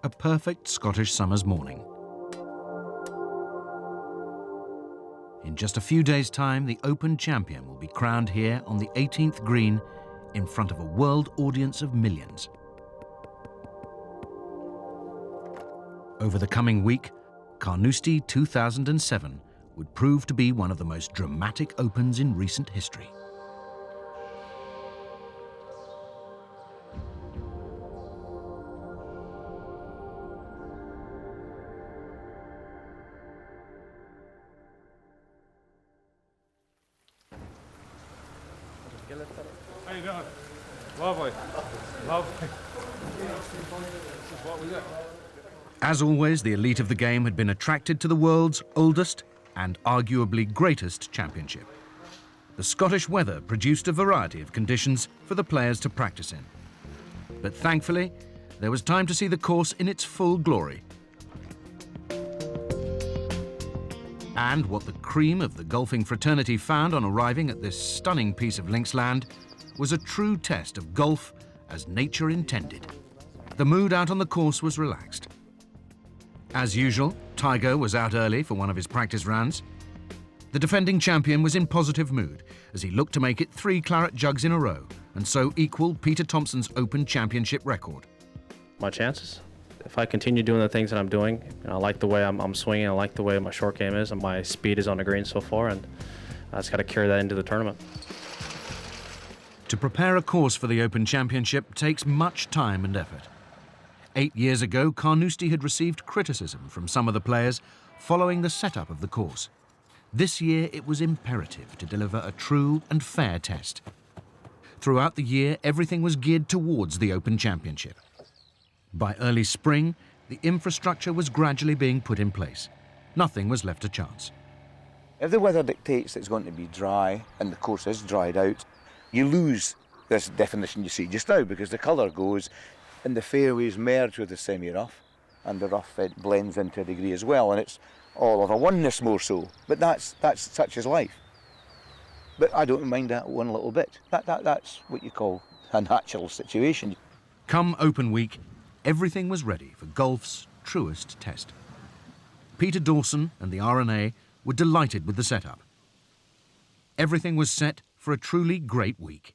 a perfect Scottish summer's morning. In just a few days' time, the Open champion will be crowned here on the 18th green in front of a world audience of millions. Over the coming week, Carnoustie 2007 would prove to be one of the most dramatic Opens in recent history. How you doing? Lovely. Lovely. What was it? As always, the elite of the game had been attracted to the world's oldest and arguably greatest championship. The Scottish weather produced a variety of conditions for the players to practice in. But thankfully, there was time to see the course in its full glory. And what the cream of the golfing fraternity found on arriving at this stunning piece of links land was a true test of golf as nature intended. The mood out on the course was relaxed. As usual, Tiger was out early for one of his practice rounds. The defending champion was in positive mood as he looked to make it 3 claret jugs in a row and so equal Peter Thompson's Open Championship record. My chances? If I continue doing the things that I'm doing, I like the way I'm swinging, I like the way my short game is, and my speed is on the green so far, and I just got to carry that into the tournament. To prepare a course for the Open Championship takes much time and effort. 8 years ago, Carnoustie had received criticism from some of the players following the setup of the course. This year, it was imperative to deliver a true and fair test. Throughout the year, everything was geared towards the Open Championship. By early spring, the infrastructure was gradually being put in place. Nothing was left to chance. If the weather dictates it's going to be dry and the course is dried out, you lose this definition you see just now because the colour goes and the fairways merge with the semi-rough and the rough it blends into a degree as well, and it's all of a oneness more so. But that's such as life. But I don't mind that one little bit. That's what you call a natural situation. Come Open week, everything was ready for golf's truest test. Peter Dawson and the R&A were delighted with the setup. Everything was set for a truly great week.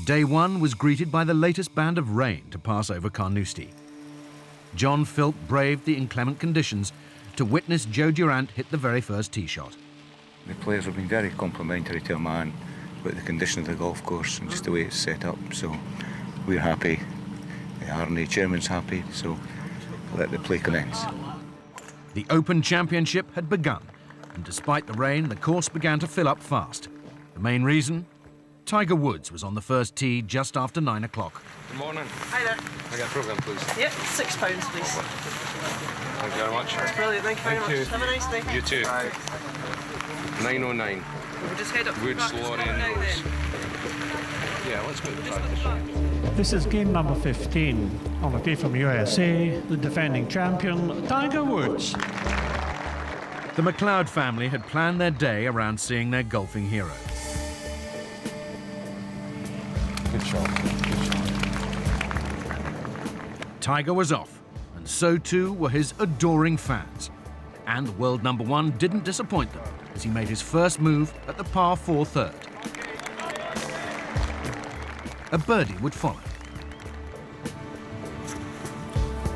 Day one was greeted by the latest band of rain to pass over Carnoustie. John Philp braved the inclement conditions to witness Joe Durant hit the very first tee shot. The players have been very complimentary to a man about the condition of the golf course and just the way it's set up, so we're happy. The R&A chairman's happy, so let the play commence. The Open Championship had begun, and despite the rain, the course began to fill up fast. The main reason? Tiger Woods was on the first tee just after 9 o'clock. Good morning. Hi there. I got a program, please. Yep, £6, please. Thank you very much. That's brilliant, thank you very much. Have a nice day. You too. Bye. 909. We'll just head up to Woods, the practice Lawrie ground and now Rose. then. Yeah, let's go to the practice. This is game number 15. On the tee from USA, the defending champion, Tiger Woods. The McLeod family had planned their day around seeing their golfing hero. Good shot. Good shot. Tiger was off, and so too were his adoring fans. And the world number one didn't disappoint them as he made his first move at the par 4 third. A birdie would follow.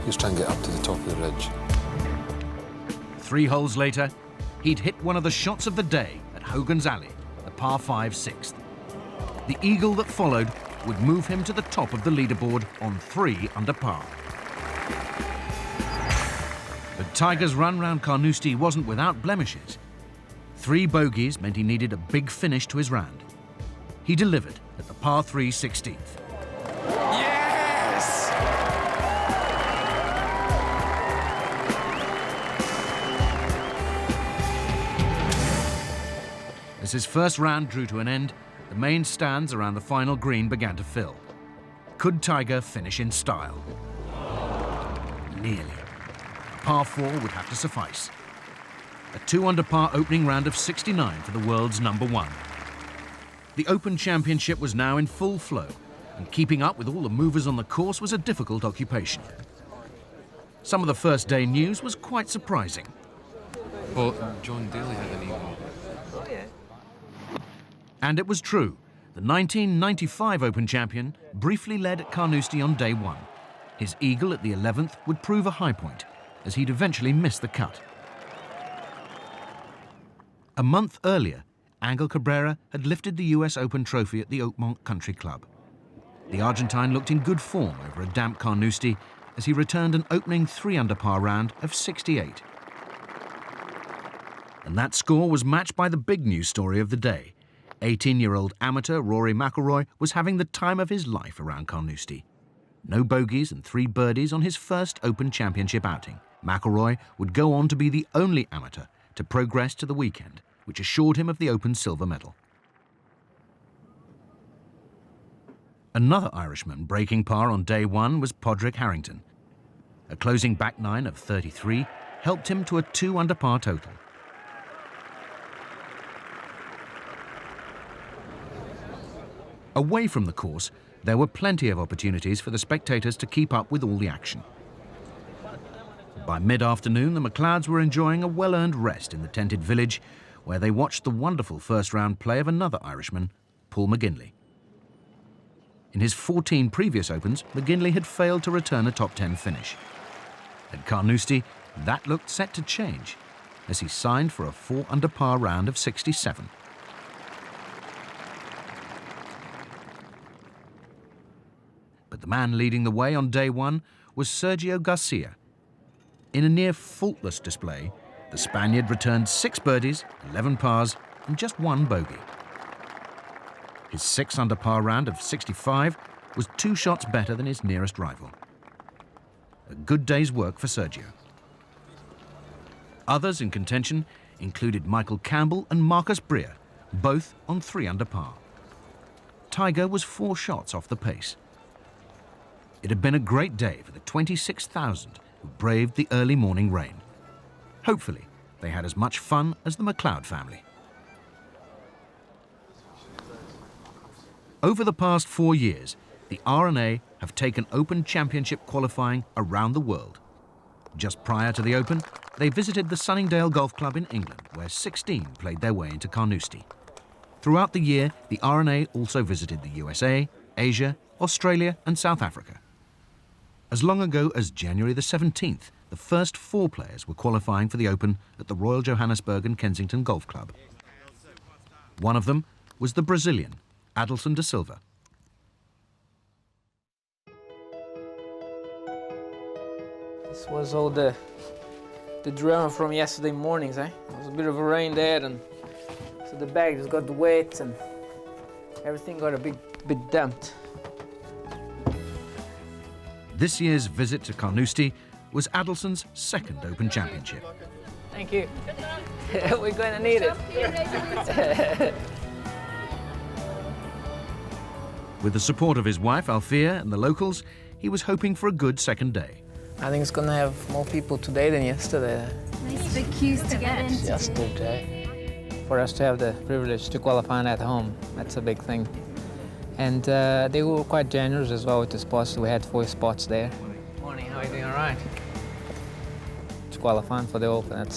Just try and get up to the top of the ridge. 3 holes later, he'd hit one of the shots of the day at Hogan's Alley, the par 5 6th. The eagle that followed would move him to the top of the leaderboard on 3 under par. But Tiger's run round Carnoustie wasn't without blemishes. 3 bogeys meant he needed a big finish to his round. He delivered at the par 3 16th. Yes! As his first round drew to an end, the main stands around the final green began to fill. Could Tiger finish in style? Nearly. A par 4 would have to suffice. A 2 under par opening round of 69 for the world's number one. The Open Championship was now in full flow, and keeping up with all the movers on the course was a difficult occupation. Some of the first day news was quite surprising. Well, John Daly had an email. Oh, yeah. And it was true. The 1995 Open champion briefly led at Carnoustie on day one. His eagle at the 11th would prove a high point, as he'd eventually miss the cut. A month earlier, Angel Cabrera had lifted the US Open trophy at the Oakmont Country Club. The Argentine looked in good form over a damp Carnoustie as he returned an opening 3-under par round of 68. And that score was matched by the big news story of the day. 18-year-old amateur Rory McIlroy was having the time of his life around Carnoustie. No bogeys and 3 birdies on his first Open Championship outing. McIlroy would go on to be the only amateur to progress to the weekend, which assured him of the Open silver medal. Another Irishman breaking par on day one was Padraig Harrington. A closing back nine of 33 helped him to a 2-under par total. Away from the course, there were plenty of opportunities for the spectators to keep up with all the action. By mid-afternoon, the McLeods were enjoying a well-earned rest in the tented village, where they watched the wonderful first-round play of another Irishman, Paul McGinley. In his 14 previous Opens, McGinley had failed to return a top 10 finish. At Carnoustie, that looked set to change, as he signed for a 4-under par round of 67. But the man leading the way on day one was Sergio Garcia. In a near faultless display, the Spaniard returned 6 birdies, 11 pars, and just 1 bogey. His 6-under par round of 65 was 2 shots better than his nearest rival. A good day's work for Sergio. Others in contention included Michael Campbell and Marcus Breer, both on 3-under par. Tiger was 4 shots off the pace. It had been a great day for the 26,000 who braved the early morning rain. Hopefully, they had as much fun as the McLeod family. Over the past 4 years, the R&A have taken Open Championship qualifying around the world. Just prior to the Open, they visited the Sunningdale Golf Club in England, where 16 played their way into Carnoustie. Throughout the year, the R&A also visited the USA, Asia, Australia, and South Africa. As long ago as January the 17th, the first 4 players were qualifying for the Open at the Royal Johannesburg and Kensington Golf Club. One of them was the Brazilian, Adelson da Silva. This was all the drama from yesterday mornings, eh? There was a bit of a rain there, and so the bag just got wet and everything got a bit damped. This year's visit to Carnoustie was Adelson's 2nd Open Championship. Thank you. We're going to need it. With the support of his wife, Althea, and the locals, he was hoping for a good second day. I think it's going to have more people today than yesterday. Nice big queues to get into. Just today. For us to have the privilege to qualify at home, that's a big thing. And they were quite generous as well with the spots. We had 4 spots there. Morning, how are you doing? All right? To qualifying for the Open,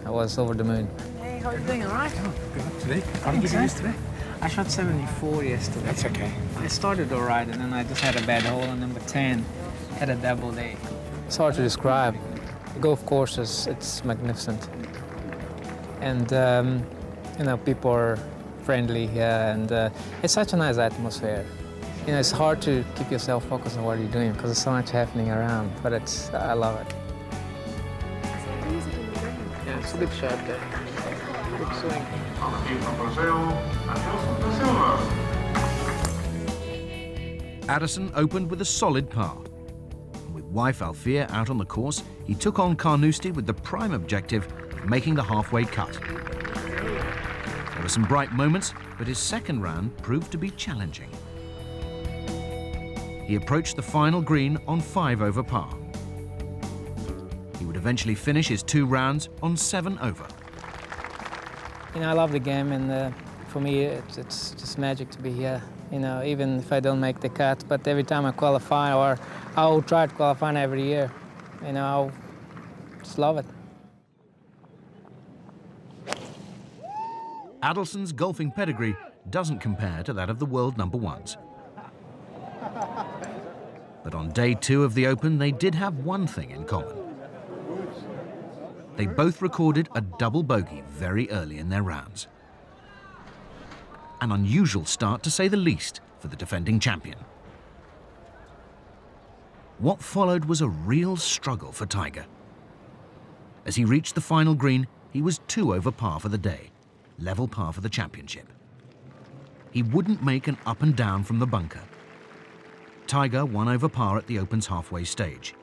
I was over the moon. Hey, how are you doing? All right? Oh, good. Today? How did you do today? I shot 74 yesterday. That's okay. I started all right, and then I just had a bad hole on number 10. Had a double day. It's hard to describe. The golf course it's magnificent. And, you know, people are friendly here, and it's such a nice atmosphere. You know, it's hard to keep yourself focused on what you're doing because there's so much happening around, but I love it. Yeah, it's a good shot there. Good swing. Addison opened with a solid par. And with wife Althea out on the course, he took on Carnoustie with the prime objective of making the halfway cut. There were some bright moments, but his second round proved to be challenging. He approached the final green on 5 over par. He would eventually finish his 2 rounds on 7 over. You know, I love the game, and for me, it's just magic to be here. you know, even if I don't make the cut. But every time I qualify, or I'll try to qualify every year, you know, I'll just love it. Adelson's golfing pedigree doesn't compare to that of the world number ones. But on day 2 of the Open, they did have one thing in common. They both recorded a double bogey very early in their rounds. An unusual start, to say the least, for the defending champion. What followed was a real struggle for Tiger. As he reached the final green, he was 2 over par for the day, level par for the championship. He wouldn't make an up and down from the bunker. Tiger 1 over par at the Open's halfway stage.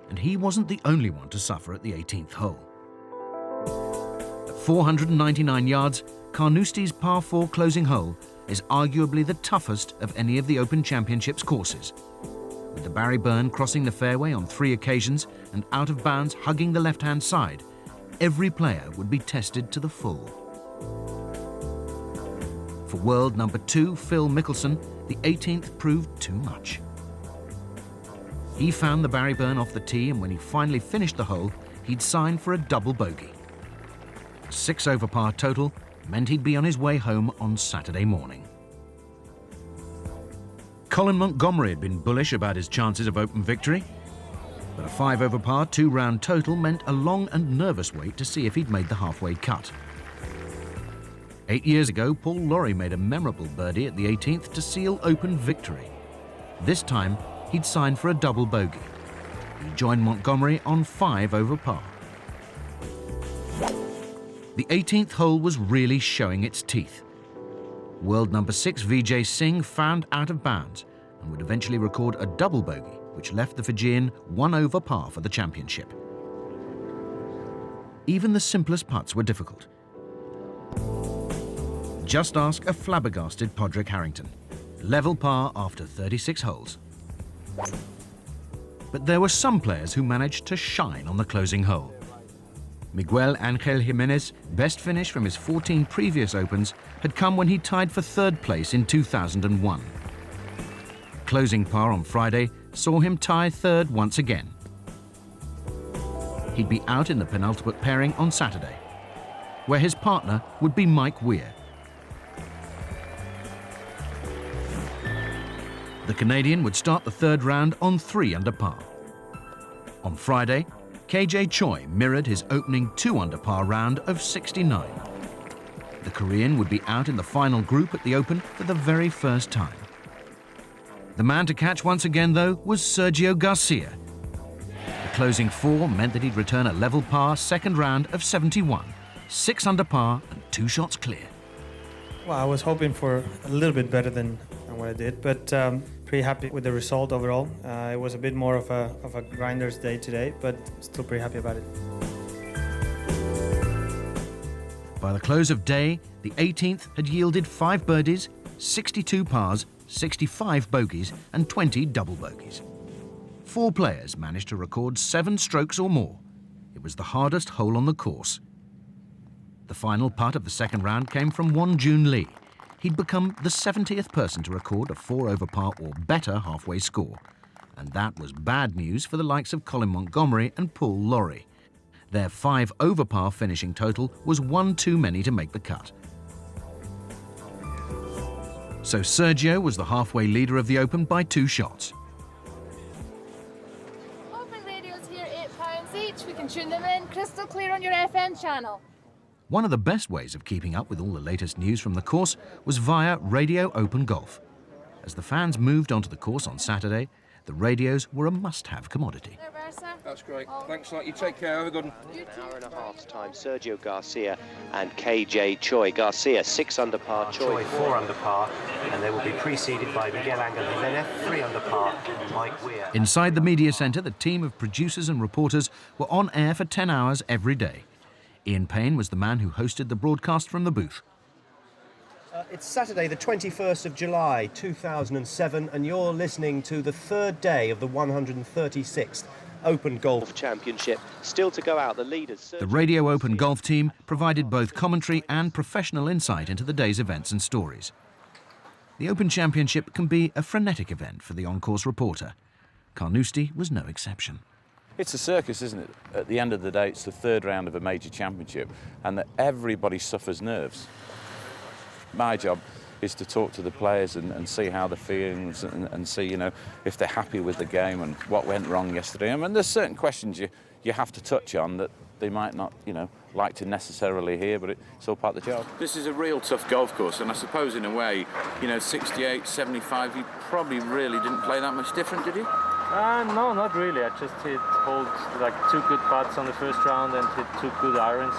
And he wasn't the only one to suffer at the 18th hole. At 499 yards, Carnoustie's par 4 closing hole is arguably the toughest of any of the Open Championship's courses. With the Barry Burn crossing the fairway on 3 occasions and out of bounds hugging the left-hand side, every player would be tested to the full. For world number 2, Phil Mickelson, the 18th proved too much. He found the Barry Burn off the tee, and when he finally finished the hole, he'd signed for a double bogey. A 6 over par total meant he'd be on his way home on Saturday morning. Colin Montgomerie had been bullish about his chances of Open victory, but a 5 over par 2-round total meant a long and nervous wait to see if he'd made the halfway cut. 8 years ago, Paul Lawrie made a memorable birdie at the 18th to seal Open victory. This time, he'd signed for a double bogey. He joined Montgomerie on 5 over par. The 18th hole was really showing its teeth. World number 6 Vijay Singh found out of bounds and would eventually record a double bogey, which left the Fijian 1 over par for the championship. Even the simplest putts were difficult. Just ask a flabbergasted Padraig Harrington. Level par after 36 holes. But there were some players who managed to shine on the closing hole. Miguel Ángel Jiménez's best finish from his 14 previous Opens had come when he tied for 3rd place in 2001. Closing par on Friday saw him tie 3rd once again. He'd be out in the penultimate pairing on Saturday, where his partner would be Mike Weir. The Canadian would start the 3rd round on 3 under par. On Friday, KJ Choi mirrored his opening 2 under par round of 69. The Korean would be out in the final group at the Open for the very first time. The man to catch once again, though, was Sergio Garcia. The closing 4 meant that he'd return a level par 2nd round of 71, 6 under par and 2 shots clear. Well, I was hoping for a little bit better than what I did, but pretty happy with the result overall. It was a bit more of a grinder's day today, but still pretty happy about it. By the close of day, the 18th had yielded 5 birdies, 62 pars, 65 bogeys and 20 double bogeys. 4 players managed to record 7 strokes or more. It was the hardest hole on the course. The final putt of the 2nd round came from Won Jun Lee. He'd become the 70th person to record a 4 over par or better halfway score. And that was bad news for the likes of Colin Montgomerie and Paul Lawrie. Their 5 over par finishing total was 1 too many to make the cut. So Sergio was the halfway leader of the Open by 2 shots. Open radios here, £8 each. We can tune them in crystal clear on your FM channel. One of the best ways of keeping up with all the latest news from the course was via Radio Open Golf. As the fans moved onto the course on Saturday, the radios were a must-have commodity. That's great. Thanks a lot. You take care. Have a good one. An hour and a half's time, Sergio Garcia and KJ Choi. Garcia 6 under par, Choi 4 under par, and they will be preceded by Miguel Ángel Jiménez 3 under par, and Mike Weir. Inside the media centre, the team of producers and reporters were on air for 10 hours every day. Ian Payne was the man who hosted the broadcast from the booth. It's Saturday, the 21st of July, 2007, and you're listening to the 3rd day of the 136th Open Golf Championship. Still to go out, the leaders. The Radio Open Golf team provided both commentary and professional insight into the day's events and stories. The Open Championship can be a frenetic event for the on-course reporter. Carnoustie was no exception. It's a circus, isn't it? At the end of the day, it's the third round of a major championship, and that everybody suffers nerves. My job is to talk to the players and see how they're feeling and see, you know, if they're happy with the game and what went wrong yesterday. I mean, there's certain questions you have to touch on that they might not, you know, like to necessarily hear, but it's all part of the job. This is a real tough golf course, and I suppose in a way, you know, 68, 75, you probably really didn't play that much different, did you? No, not really. I just hit hold like 2 good putts on the first round and hit 2 good irons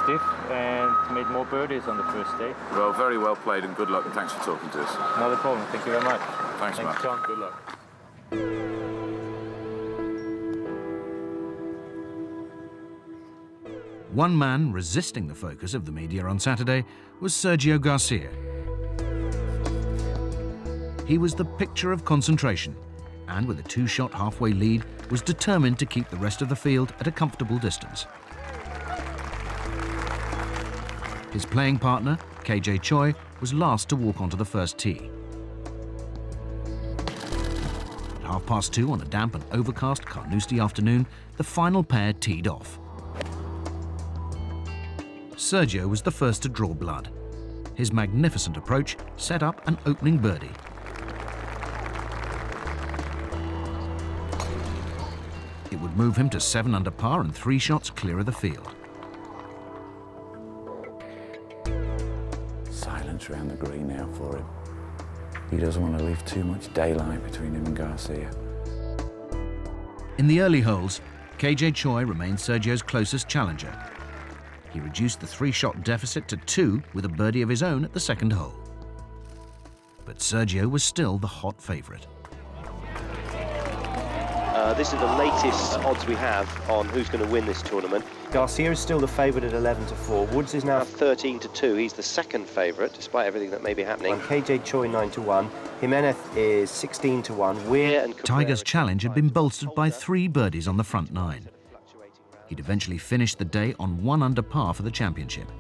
stiff and made more birdies on the first day. Well, very well played and good luck, and thanks for talking to us. Not a problem. Thank you very much. Thanks, Matt. John. Good luck. One man resisting the focus of the media on Saturday was Sergio Garcia. He was the picture of concentration, and with a 2-shot halfway lead, was determined to keep the rest of the field at a comfortable distance. His playing partner, KJ Choi, was last to walk onto the first tee. At 2:30 on a damp and overcast Carnoustie afternoon, the final pair teed off. Sergio was the first to draw blood. His magnificent approach set up an opening birdie. It would move him to 7 under par and 3 shots clear of the field. Silence around the green now for him. He doesn't want to leave too much daylight between him and Garcia. In the early holes, KJ Choi remained Sergio's closest challenger. He reduced the 3-shot deficit to 2 with a birdie of his own at the second hole. But Sergio was still the hot favourite. This is the latest odds we have on who's going to win this tournament. Garcia is still the favourite at 11-4. Woods is now 13-2. He's the second favourite, despite everything that may be happening. And KJ Choi 9-1. Jimenez is 16-1. Weir and Tiger's challenge had been bolstered by 3 birdies on the front 9. He'd eventually finished the day on 1 under par for the championship.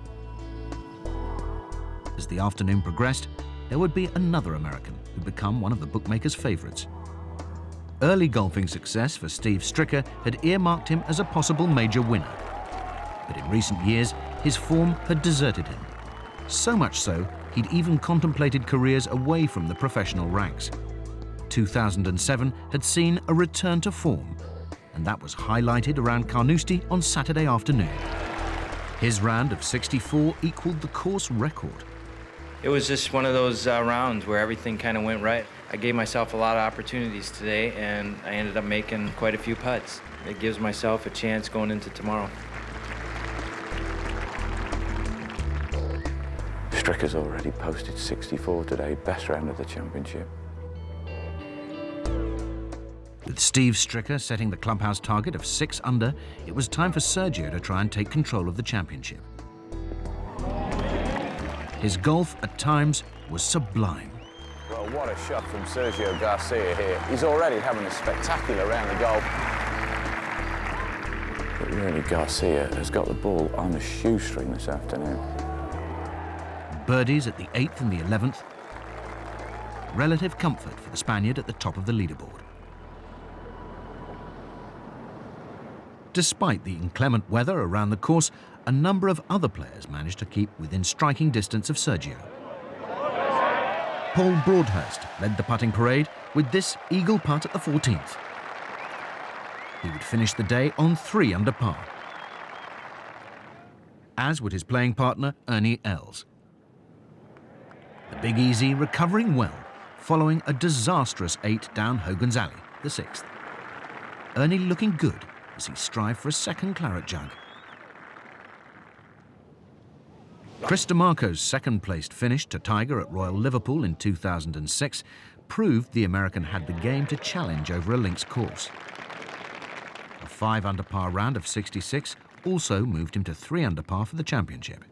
As the afternoon progressed, there would be another American who'd become one of the bookmakers' favourites. Early golfing success for Steve Stricker had earmarked him as a possible major winner. But in recent years, his form had deserted him. So much so, he'd even contemplated careers away from the professional ranks. 2007 had seen a return to form, and that was highlighted around Carnoustie on Saturday afternoon. His round of 64 equaled the course record. It was just one of those rounds where everything kind of went right. I gave myself a lot of opportunities today, and I ended up making quite a few putts. It gives myself a chance going into tomorrow. Stricker's already posted 64 today, best round of the championship. With Steve Stricker setting the clubhouse target of 6 under, it was time for Sergio to try and take control of the championship. His golf, at times, was sublime. Well, what a shot from Sergio Garcia here. He's already having a spectacular round of golf. But really, Garcia has got the ball on a shoestring this afternoon. Birdies at the 8th and the 11th. Relative comfort for the Spaniard at the top of the leaderboard. Despite the inclement weather around the course, a number of other players managed to keep within striking distance of Sergio. Paul Broadhurst led the putting parade with this eagle putt at the 14th. He would finish the day on 3 under par, as would his playing partner, Ernie Els. The Big Easy recovering well, following a disastrous 8 down Hogan's Alley, the 6th. Ernie looking good as he strived for a second claret jug. Chris DeMarco's second-placed finish to Tiger at Royal Liverpool in 2006 proved the American had the game to challenge over a links course. A 5 under par round of 66 also moved him to 3 under par for the championship.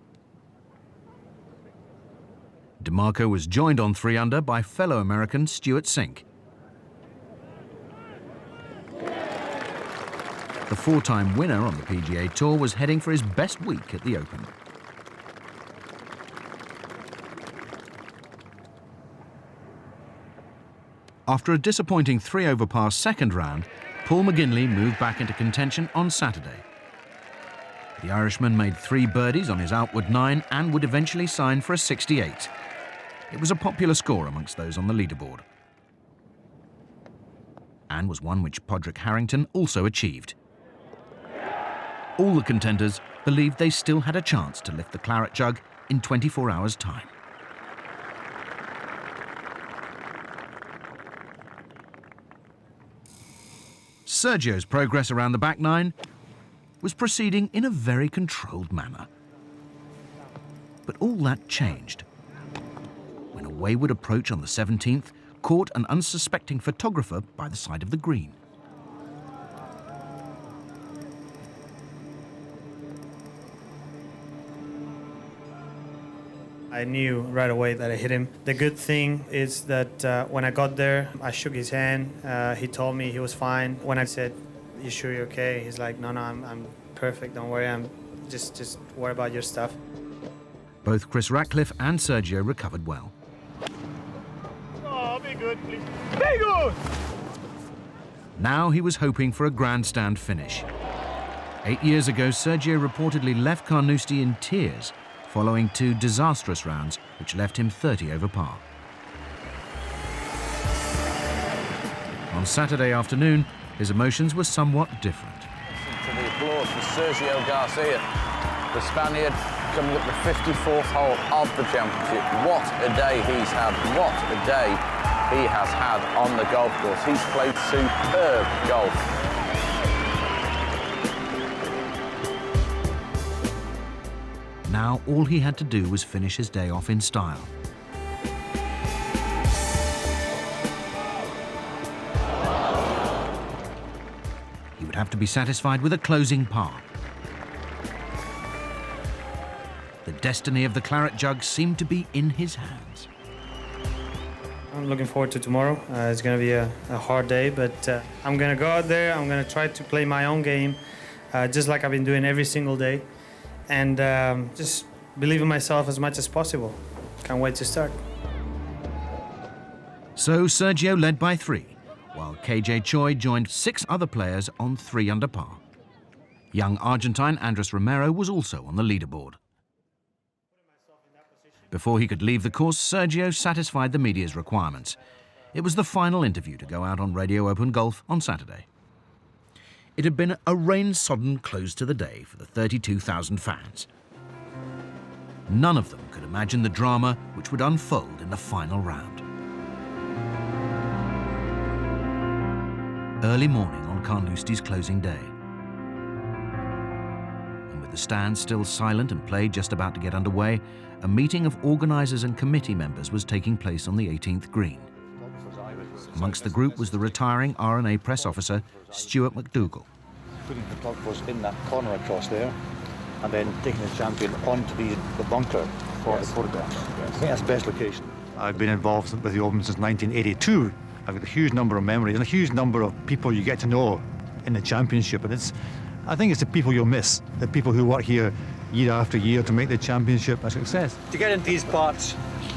DeMarco was joined on 3 under by fellow American Stuart Sink. The 4-time winner on the PGA Tour was heading for his best week at the Open. After a disappointing 3-over-par second round, Paul McGinley moved back into contention on Saturday. The Irishman made 3 birdies on his outward 9 and would eventually sign for a 68. It was a popular score amongst those on the leaderboard, and was one which Padraig Harrington also achieved. All the contenders believed they still had a chance to lift the claret jug in 24 hours' time. Sergio's progress around the back nine was proceeding in a very controlled manner. But all that changed when a wayward approach on the 17th caught an unsuspecting photographer by the side of the green. I knew right away that I hit him. The good thing is that when I got there, I shook his hand. He told me he was fine. When I said, "You sure you're okay?" He's like, "No, I'm perfect. Don't worry. I'm just worry about your stuff." Both Chris Ratcliffe and Sergio recovered well. Oh, be good, please. Be good! Now he was hoping for a grandstand finish. 8 years ago, Sergio reportedly left Carnoustie in tears following 2 disastrous rounds which left him 30 over par. On Saturday afternoon, his emotions were somewhat different. Listen to the applause for Sergio Garcia, the Spaniard coming up the 54th hole of the championship. What a day he's had, what a day he has had on the golf course. He's played superb golf. Now all he had to do was finish his day off in style. He would have to be satisfied with a closing par. The destiny of the claret jug seemed to be in his hands. I'm looking forward to tomorrow. It's going to be a hard day, but I'm going to go out there. I'm going to try to play my own game, just like I've been doing every single day. And just believe in myself as much as possible. Can't wait to start. So Sergio led by 3, while KJ Choi joined 6 other players on 3 under par. Young Argentine Andres Romero was also on the leaderboard. Before he could leave the course, Sergio satisfied the media's requirements. It was the final interview to go out on Radio Open Golf on Saturday. It had been a rain-sodden close to the day for the 32,000 fans. None of them could imagine the drama which would unfold in the final round. Early morning on Carnoustie's closing day. And with the stand still silent and play just about to get underway, a meeting of organisers and committee members was taking place on the 18th green. Amongst the group was the retiring R&A press officer, Stuart McDougall. Putting photographers in that corner across there, and then taking the champion onto the bunker for the photograph. I think that's the best location. I've been involved with the Open since 1982. I've got a huge number of memories and a huge number of people you get to know in the championship, and I think it's the people you'll miss, the people who work here year after year to make the championship a success. To get into these parts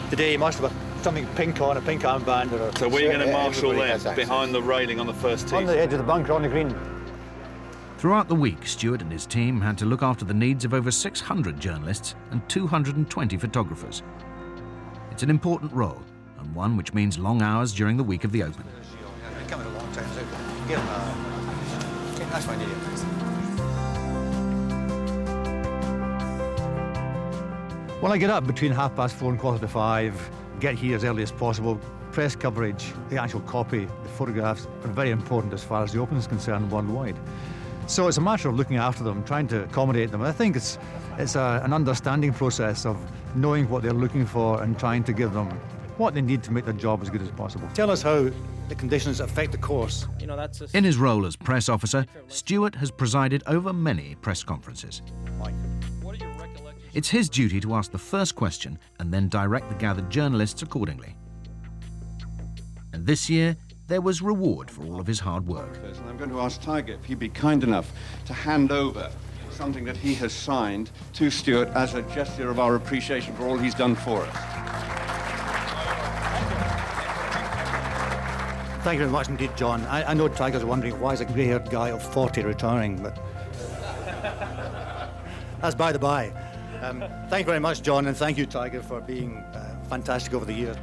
today, you must have something pink on, a pink armband. Or so where are you going to marshal then? Behind Behind the railing on the first tee? On the edge of the bunker, on the green. Throughout the week, Stuart and his team had to look after the needs of over 600 journalists and 220 photographers. It's an important role, and one which means long hours during the week of the Open. Coming a long time, so give him a nice one, idiot. Well, I get up between 4:30 and 5:15, get here as early as possible. Press coverage, the actual copy, the photographs are very important as far as the Open is concerned worldwide. So it's a matter of looking after them, trying to accommodate them. I think it's an understanding process of knowing what they're looking for and trying to give them what they need to make their job as good as possible. Tell us how the conditions affect the course. In his role as press officer, Stuart has presided over many press conferences. It's his duty to ask the first question and then direct the gathered journalists accordingly. And this year, there was reward for all of his hard work. I'm going to ask Tiger if he'd be kind enough to hand over something that he has signed to Stuart as a gesture of our appreciation for all he's done for us. Thank you very much indeed, John. I know Tiger's wondering why is a grey-haired guy of 40 retiring, but that's by the by. Thank you very much, John, and thank you, Tiger, for being fantastic over the years.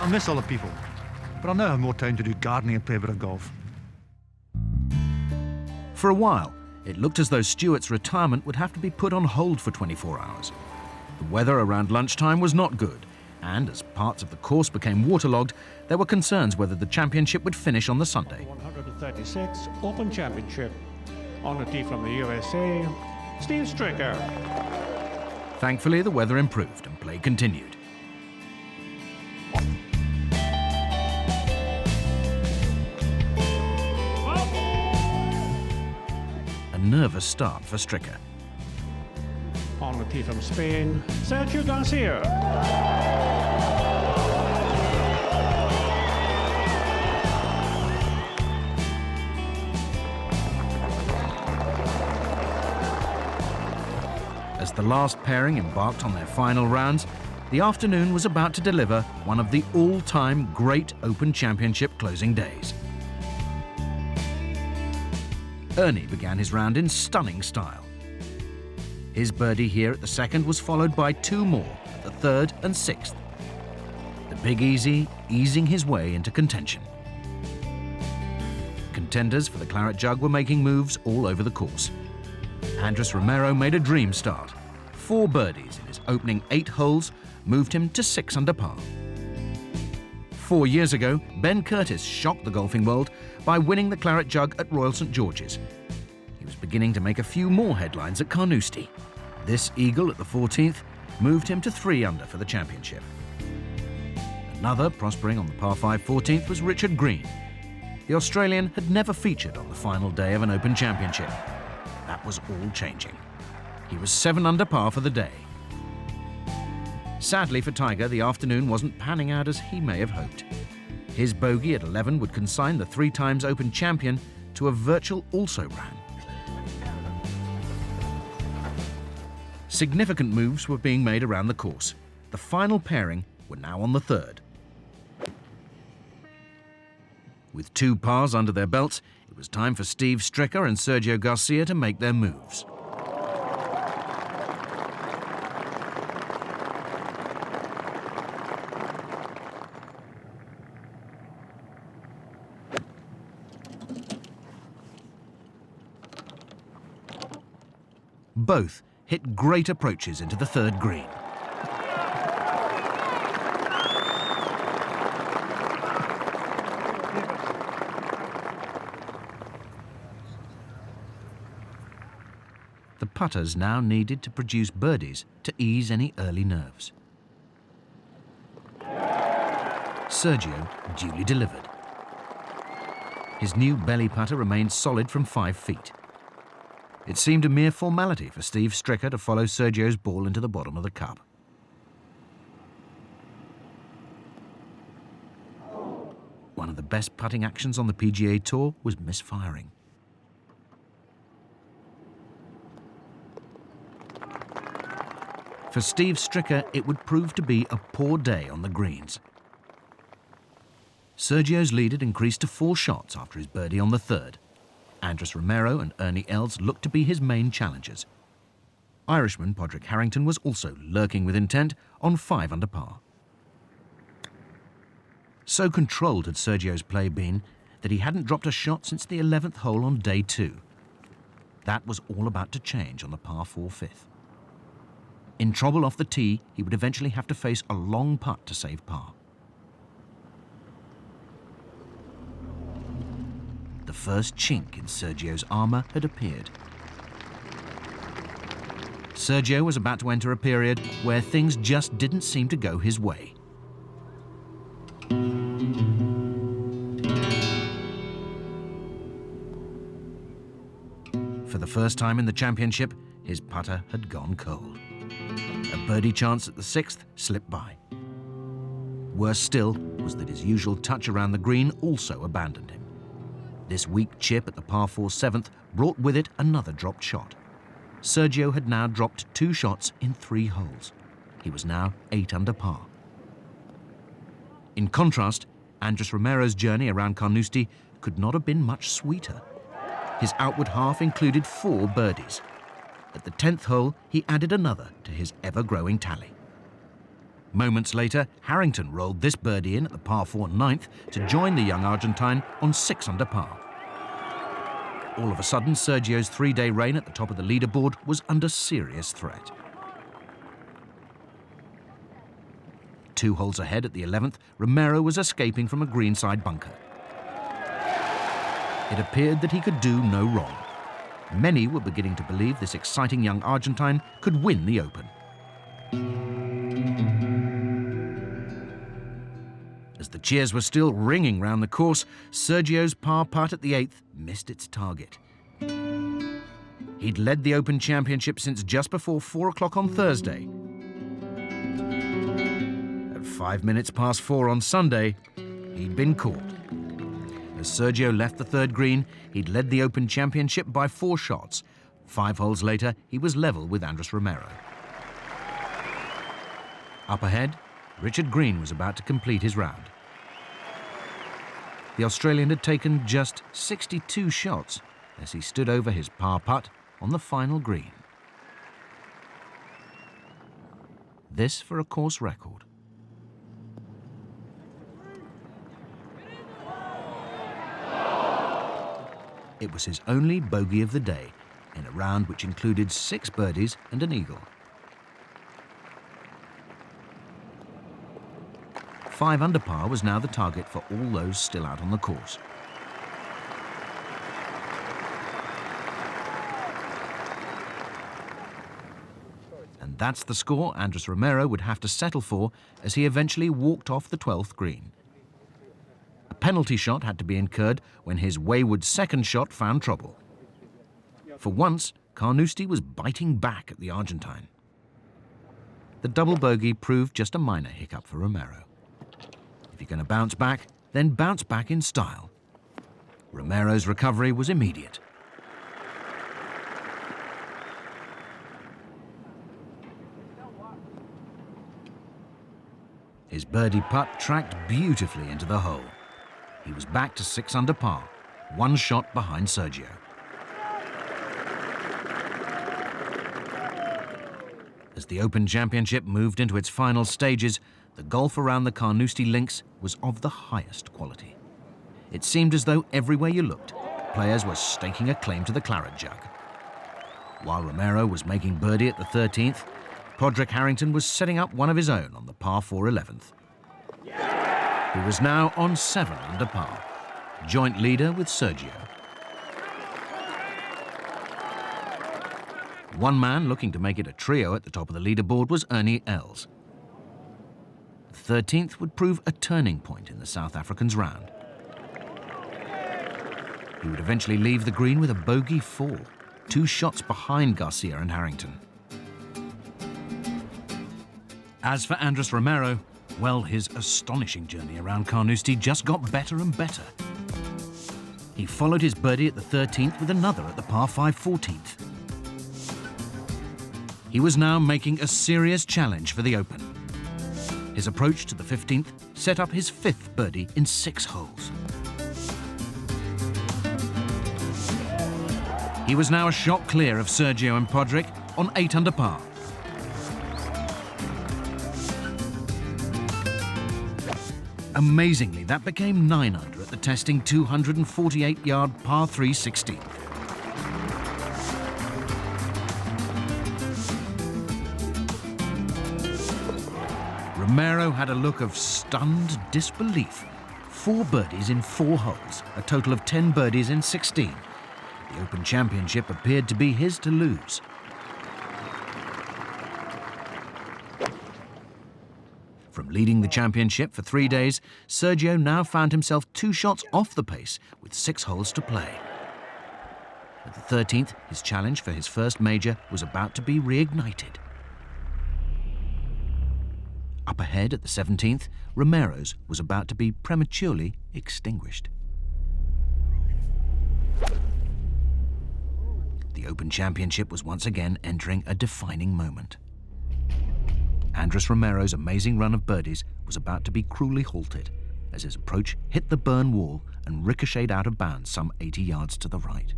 I'll miss all the people, but I'll now have more time to do gardening and play a bit of golf. For a while, it looked as though Stewart's retirement would have to be put on hold for 24 hours. The weather around lunchtime was not good, and as parts of the course became waterlogged, there were concerns whether the championship would finish on the Sunday. 136 Open Championship. On the tee from the USA, Steve Stricker. Thankfully, the weather improved and play continued. A nervous start for Stricker. On the tee from Spain, Sergio Garcia. As the last pairing embarked on their final rounds, the afternoon was about to deliver one of the all-time great Open Championship closing days. Ernie began his round in stunning style. His birdie here at the second was followed by two more at the third and sixth. The Big Easy easing his way into contention. Contenders for the Claret Jug were making moves all over the course. Angus Romero made a dream start. 4 birdies in his opening 8 holes moved him to 6 under par. 4 years ago, Ben Curtis shocked the golfing world by winning the Claret Jug at Royal St George's. He was beginning to make a few more headlines at Carnoustie. This eagle at the 14th moved him to 3 under for the championship. Another prospering on the par 5 14th was Richard Green. The Australian had never featured on the final day of an Open Championship. That was all changing. He was 7 under par for the day. Sadly for Tiger, the afternoon wasn't panning out as he may have hoped. His bogey at 11 would consign the 3 times Open champion to a virtual also-ran. Significant moves were being made around the course. The final pairing were now on the 3rd. With 2 pars under their belts, it was time for Steve Stricker and Sergio Garcia to make their moves. Both hit great approaches into the 3rd green. The putters now needed to produce birdies to ease any early nerves. Sergio duly delivered. His new belly putter remained solid from 5 feet. It seemed a mere formality for Steve Stricker to follow Sergio's ball into the bottom of the cup. One of the best putting actions on the PGA Tour was misfiring. For Steve Stricker, it would prove to be a poor day on the greens. Sergio's lead had increased to 4 shots after his birdie on the 3rd. Angus Romero and Ernie Els looked to be his main challengers. Irishman Padraig Harrington was also lurking with intent on 5 under par. So controlled had Sergio's play been that he hadn't dropped a shot since the 11th hole on day 2. That was all about to change on the par 4 5th. In trouble off the tee, he would eventually have to face a long putt to save par. The first chink in Sergio's armour had appeared. Sergio was about to enter a period where things just didn't seem to go his way. For the first time in the championship, his putter had gone cold. A birdie chance at the 6th slipped by. Worse still was that his usual touch around the green also abandoned him. This weak chip at the par 4 7th brought with it another dropped shot. Sergio had now dropped 2 shots in 3 holes. He was now 8 under par. In contrast, Andres Romero's journey around Carnoustie could not have been much sweeter. His outward half included 4 birdies. At the 10th hole, he added another to his ever-growing tally. Moments later, Harrington rolled this birdie in at the par 4 9th to join the young Argentine on 6 under par. All of a sudden, Sergio's 3-day reign at the top of the leaderboard was under serious threat. 2 holes ahead at the 11th, Romero was escaping from a greenside bunker. It appeared that he could do no wrong. Many were beginning to believe this exciting young Argentine could win the Open. As the cheers were still ringing round the course, Sergio's par putt at the 8th missed its target. He'd led the Open Championship since just before 4 o'clock on Thursday. At 5 minutes past 4 on Sunday, he'd been caught. As Sergio left the 3rd green, he'd led the Open Championship by 4 shots. 5 holes later, he was level with Andres Romero. Up ahead, Richard Green was about to complete his round. The Australian had taken just 62 shots as he stood over his par putt on the final green. This for a course record. It was his only bogey of the day in a round which included 6 birdies and an eagle. 5 under par was now the target for all those still out on the course. And that's the score Andres Romero would have to settle for as he eventually walked off the 12th green. A penalty shot had to be incurred when his wayward 2nd shot found trouble. For once, Carnoustie was biting back at the Argentine. The double bogey proved just a minor hiccup for Romero. If you're going to bounce back, then bounce back in style. Romero's recovery was immediate. His birdie putt tracked beautifully into the hole. He was back to 6 under par, 1 shot behind Sergio. As the Open Championship moved into its final stages, the golf around the Carnoustie links was of the highest quality. It seemed as though everywhere you looked, players were staking a claim to the claret jug. While Romero was making birdie at the 13th, Padraig Harrington was setting up one of his own on the par 4 11th. He was now on 7 under par, joint leader with Sergio. One man looking to make it a trio at the top of the leaderboard was Ernie Els. The 13th would prove a turning point in the South African's round. He would eventually leave the green with a bogey 4, 2 shots behind Garcia and Harrington. As for Andres Romero, well, his astonishing journey around Carnoustie just got better and better. He followed his birdie at the 13th with another at the par 5 14th. He was now making a serious challenge for the Open. His approach to the 15th set up his 5th birdie in 6 holes. He was now a shot clear of Sergio and Padraig on 8 under par. Amazingly, that became 9 under at the testing 248-yard par 3 16th. Romero had a look of stunned disbelief. 4 birdies in 4 holes, a total of 10 birdies in 16. The Open Championship appeared to be his to lose. From leading the championship for 3 days, Sergio now found himself 2 shots off the pace with 6 holes to play. At the 13th, his challenge for his first major was about to be reignited. Up ahead at the 17th, Romero's was about to be prematurely extinguished. The Open Championship was once again entering a defining moment. Andres Romero's amazing run of birdies was about to be cruelly halted as his approach hit the burn wall and ricocheted out of bounds some 80 yards to the right.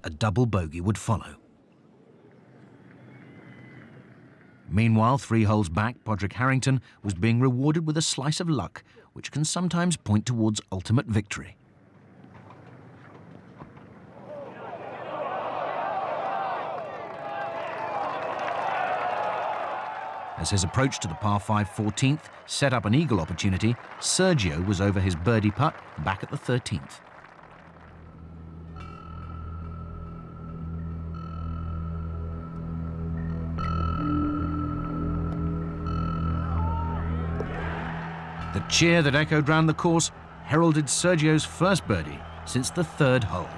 A double bogey would follow. Meanwhile, 3 holes back, Padraig Harrington was being rewarded with a slice of luck, which can sometimes point towards ultimate victory. As his approach to the par 5 14th set up an eagle opportunity, Sergio was over his birdie putt back at the 13th. The cheer that echoed round the course heralded Sergio's first birdie since the 3rd hole.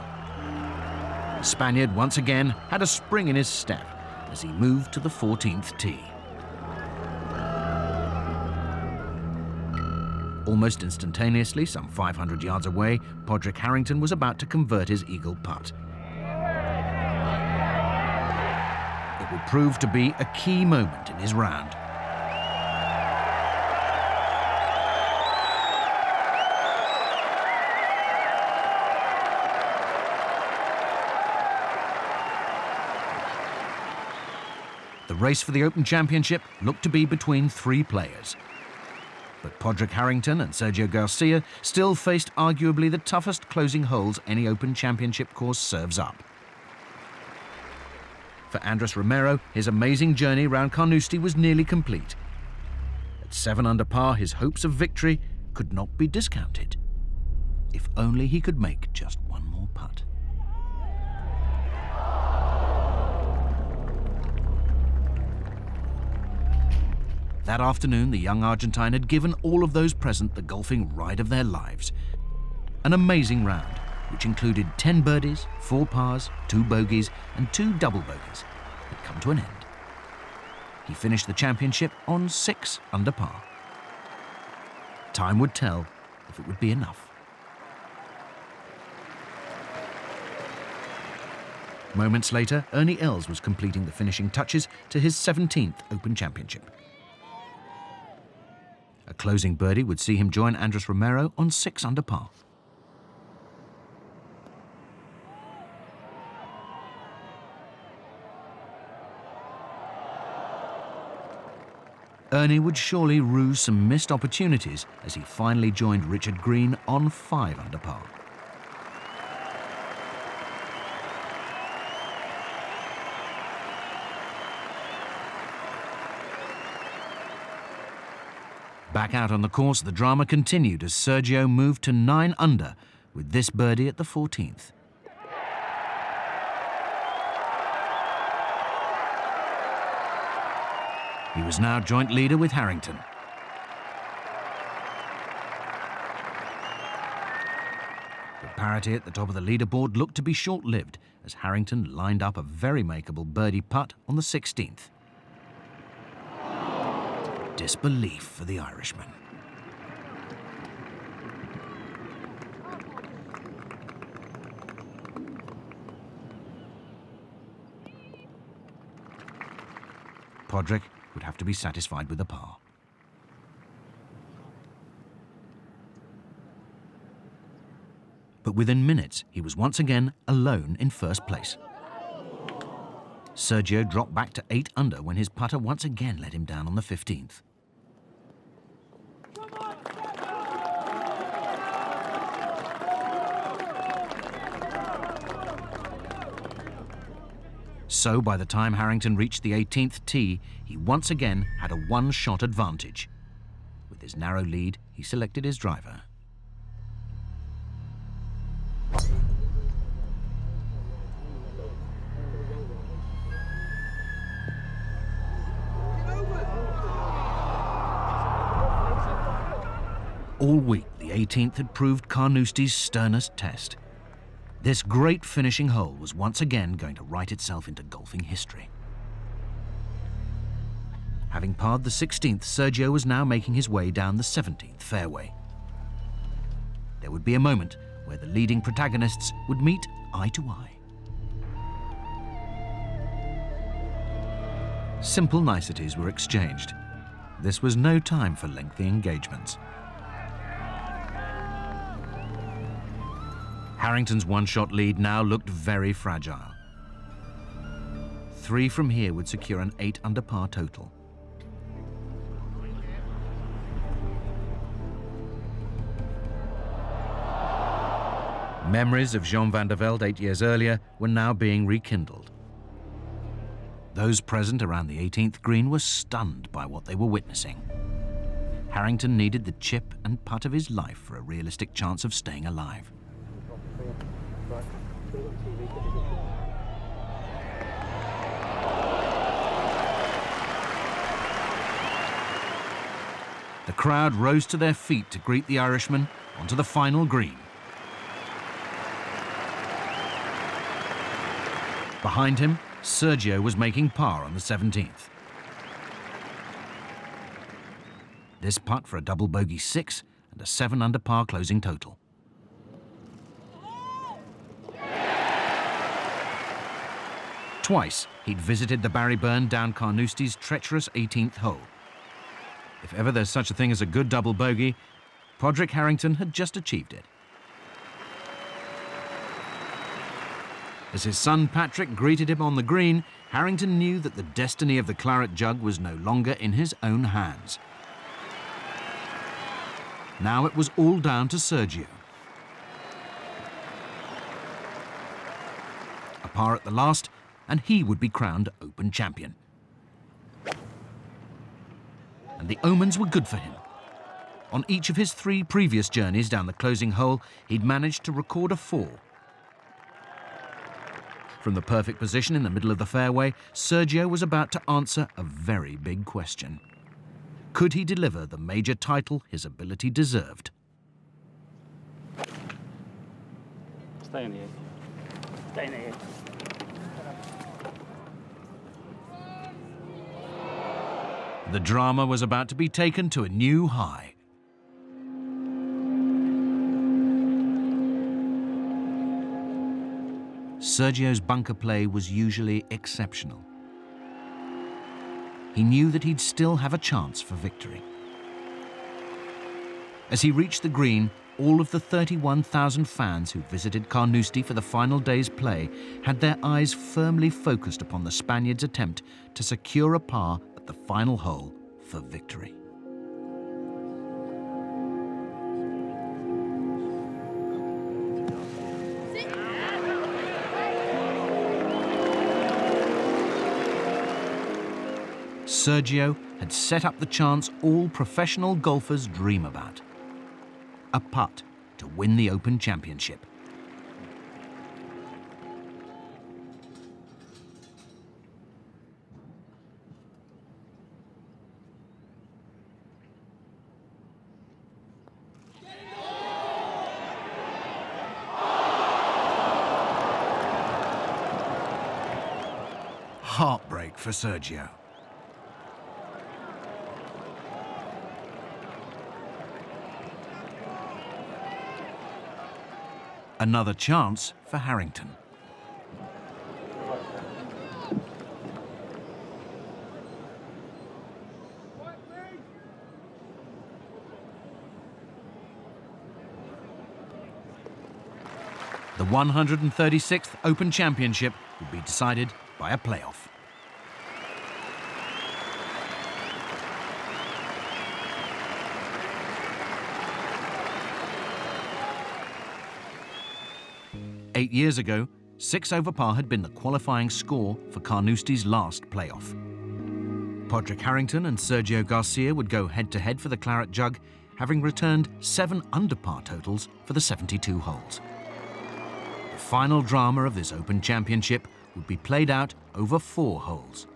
The Spaniard once again had a spring in his step as he moved to the 14th tee. Almost instantaneously, some 500 yards away, Padraig Harrington was about to convert his eagle putt. It would prove to be a key moment in his round. The race for the Open Championship looked to be between 3 players. But Padraig Harrington and Sergio Garcia still faced arguably the toughest closing holes any Open Championship course serves up. For Angus Romero, his amazing journey round Carnoustie was nearly complete. At 7 under par, his hopes of victory could not be discounted. If only he could make just one more putt. That afternoon, the young Argentine had given all of those present the golfing ride of their lives. An amazing round, which included 10 birdies, 4 pars, 2 bogeys, and 2 double bogeys, had come to an end. He finished the championship on 6 under par. Time would tell if it would be enough. Moments later, Ernie Els was completing the finishing touches to his 17th Open Championship. A closing birdie would see him join Angus Romero on 6 under par. Ernie would surely rue some missed opportunities as he finally joined Richard Green on 5 under par. Back out on the course, the drama continued as Sergio moved to 9 under with this birdie at the 14th. He was now joint leader with Harrington. But parity at the top of the leaderboard looked to be short-lived as Harrington lined up a very makeable birdie putt on the 16th. Disbelief for the Irishman. Padraig would have to be satisfied with a par. But within minutes, he was once again alone in first place. Sergio dropped back to 8 under when his putter once again let him down on the 15th. So by the time Harrington reached the 18th tee, he once again had a one-shot advantage. With his narrow lead, he selected his driver. All week, the 18th had proved Carnoustie's sternest test. This great finishing hole was once again going to write itself into golfing history. Having parred the 16th, Sergio was now making his way down the 17th fairway. There would be a moment where the leading protagonists would meet eye to eye. Simple niceties were exchanged. This was no time for lengthy engagements. Harrington's one-shot lead now looked very fragile. 3 from here would secure an 8 under par total. Memories of Jean Van de Velde 8 years earlier were now being rekindled. Those present around the 18th green were stunned by what they were witnessing. Harrington needed the chip and putt of his life for a realistic chance of staying alive. The crowd rose to their feet to greet the Irishman onto the final green. Behind him, Sergio was making par on the 17th. This putt for a double bogey 6 and a 7 under par closing total. Twice he'd visited the Barry Burn down Carnoustie's treacherous 18th hole. If ever there's such a thing as a good double bogey, Padraig Harrington had just achieved it. As his son Patrick greeted him on the green, Harrington knew that the destiny of the claret jug was no longer in his own hands. Now it was all down to Sergio. A par at the last, and he would be crowned Open champion. And the omens were good for him. On each of his 3 previous journeys down the closing hole, he'd managed to record a 4. From the perfect position in the middle of the fairway, Sergio was about to answer a very big question. Could he deliver the major title his ability deserved? Stay in here. Stay in here. The drama was about to be taken to a new high. Sergio's bunker play was usually exceptional. He knew that he'd still have a chance for victory. As he reached the green, all of the 31,000 fans who visited Carnoustie for the final day's play had their eyes firmly focused upon the Spaniard's attempt to secure a par at the final hole for victory. Sergio had set up the chance all professional golfers dream about. A putt to win the Open Championship. Heartbreak for Sergio. Another chance for Harrington. The 136th Open Championship would be decided by a playoff. Eight years ago, 6 over par had been the qualifying score for Carnoustie's last playoff. Padraig Harrington and Sergio Garcia would go head-to-head for the claret jug, having returned 7 under par totals for the 72 holes. The final drama of this Open Championship would be played out over 4 holes.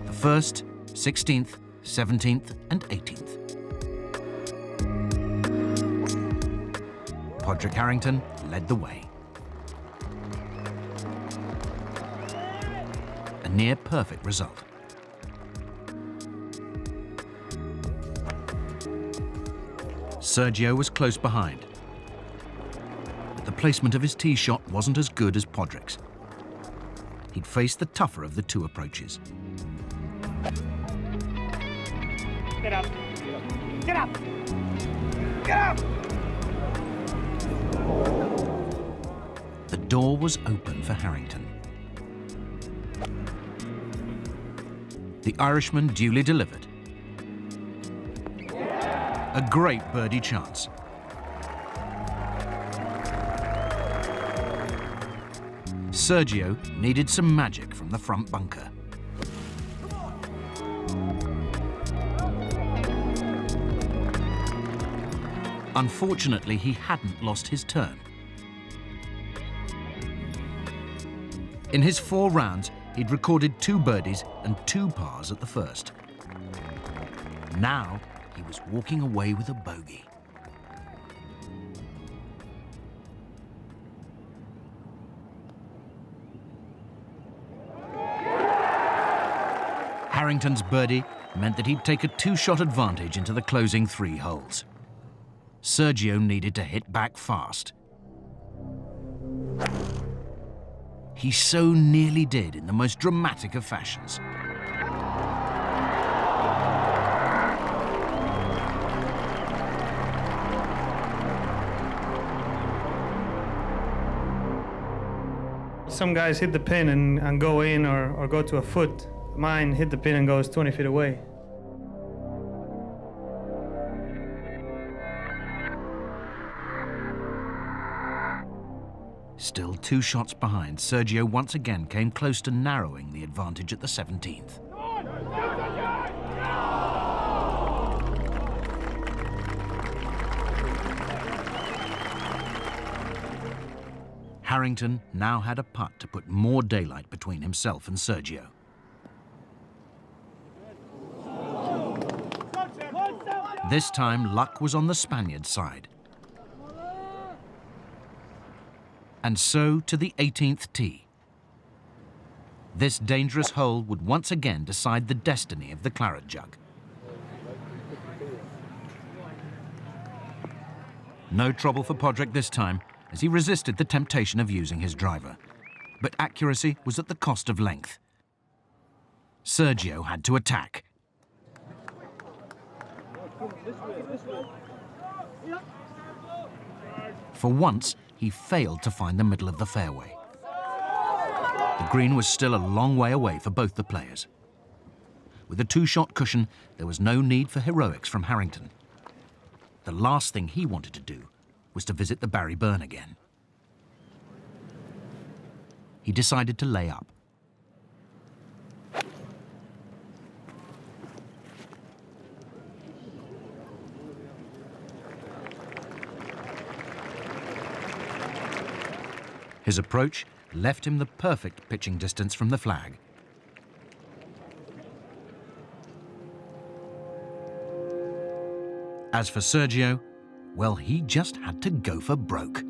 The 1st, 16th, 17th and 18th. Padraig Harrington led the way. A near-perfect result. Sergio was close behind. But the placement of his tee shot wasn't as good as Padraig's. He'd faced the tougher of the 2 approaches. Get up. Get up. Get up. The door was open for Harrington. The Irishman duly delivered. A great birdie chance. Sergio needed some magic from the front bunker. Unfortunately, he hadn't lost his turn. In his 4 rounds, he'd recorded 2 birdies and 2 pars at the first. Now, he was walking away with a bogey. Harrington's birdie meant that he'd take a 2-shot advantage into the closing 3 holes. Sergio needed to hit back fast. He so nearly did in the most dramatic of fashions. Some guys hit the pin and go in or go to a foot. Mine hit the pin and goes 20 feet away. Still 2 shots behind, Sergio once again came close to narrowing the advantage at the 17th. Harrington now had a putt to put more daylight between himself and Sergio. This time, luck was on the Spaniard's side. And so to the 18th tee. This dangerous hole would once again decide the destiny of the claret jug. No trouble for Padraig this time, as he resisted the temptation of using his driver. But accuracy was at the cost of length. Sergio had to attack. For once, he failed to find the middle of the fairway. The green was still a long way away for both the players. With a 2-shot cushion, there was no need for heroics from Harrington. The last thing he wanted to do was to visit the Barry Burn again. He decided to lay up. His approach left him the perfect pitching distance from the flag. As for Sergio, well, he just had to go for broke. Stay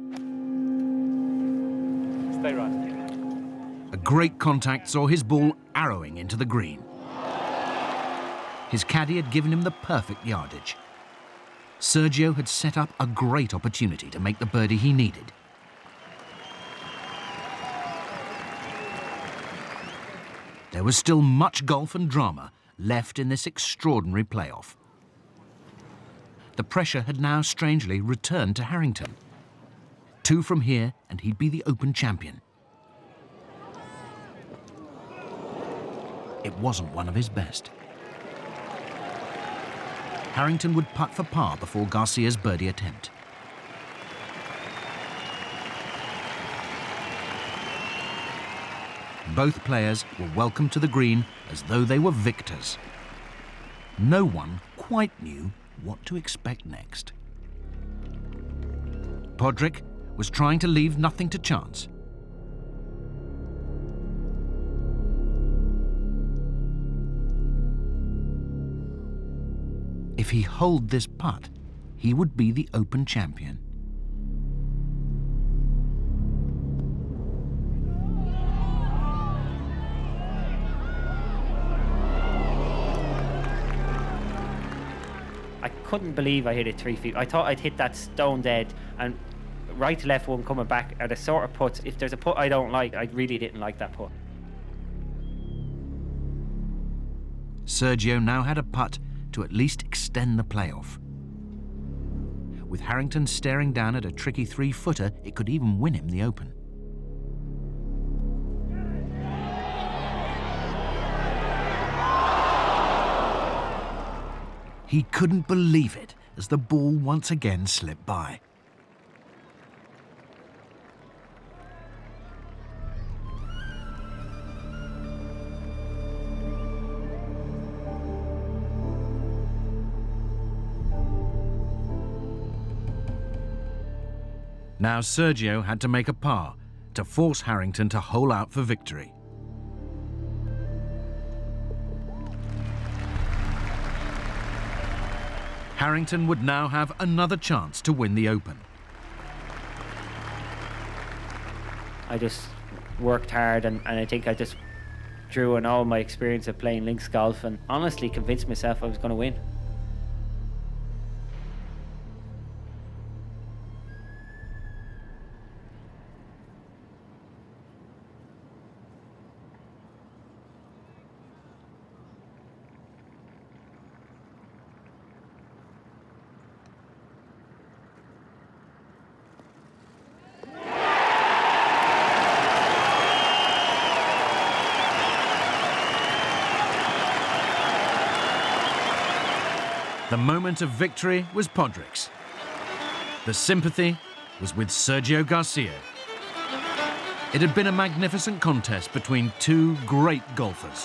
right. A great contact saw his ball arrowing into the green. His caddy had given him the perfect yardage. Sergio had set up a great opportunity to make the birdie he needed. There was still much golf and drama left in this extraordinary playoff. The pressure had now strangely returned to Harrington. 2 from here and he'd be the Open champion. It wasn't one of his best. Harrington would putt for par before Garcia's birdie attempt. Both players were welcome to the green as though they were victors. No one quite knew what to expect next. Padraig was trying to leave nothing to chance. If he holed this putt, he would be the Open champion. I couldn't believe I hit it 3 feet. I thought I'd hit that stone dead, and right to left one coming back are the sort of putts. If there's a putt I don't like, I really didn't like that putt. Sergio now had a putt to at least extend the playoff. With Harrington staring down at a tricky 3-footer, it could even win him the Open. He couldn't believe it as the ball once again slipped by. Now Sergio had to make a par to force Harrington to hole out for victory. Harrington would now have another chance to win the Open. I just worked hard and I think I just drew on all my experience of playing links golf and honestly convinced myself I was going to win. The moment of victory was Padraig's. The sympathy was with Sergio Garcia. It had been a magnificent contest between two great golfers.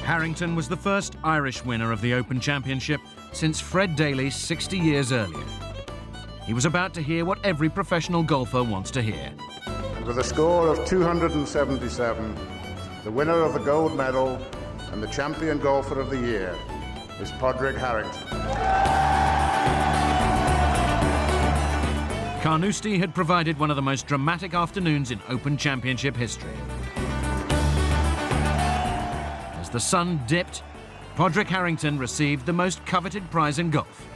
Harrington was the first Irish winner of the Open Championship since Fred Daly 60 years earlier. He was about to hear what every professional golfer wants to hear. With a score of 277, the winner of the gold medal and the champion golfer of the year is Padraig Harrington. Carnoustie had provided one of the most dramatic afternoons in Open Championship history. As the sun dipped, Padraig Harrington received the most coveted prize in golf.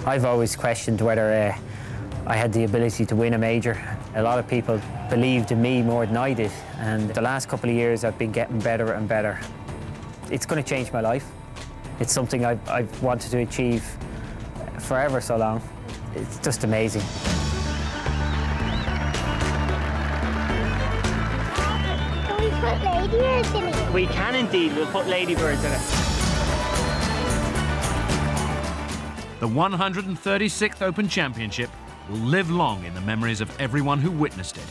I've always questioned whether I had the ability to win a major. A lot of people believed in me more than I did, and the last couple of years I've been getting better and better. It's going to change my life. It's something I've wanted to achieve forever so long. It's just amazing. Can we put ladybirds in it? We can indeed. We'll put ladybirds in it. The 136th Open Championship will live long in the memories of everyone who witnessed it.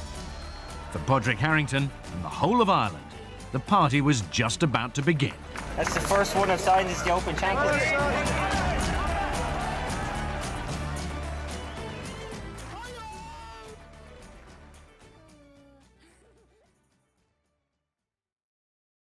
For Padraig Harrington and the whole of Ireland, the party was just about to begin. That's the first one I've signed as the Open Champions.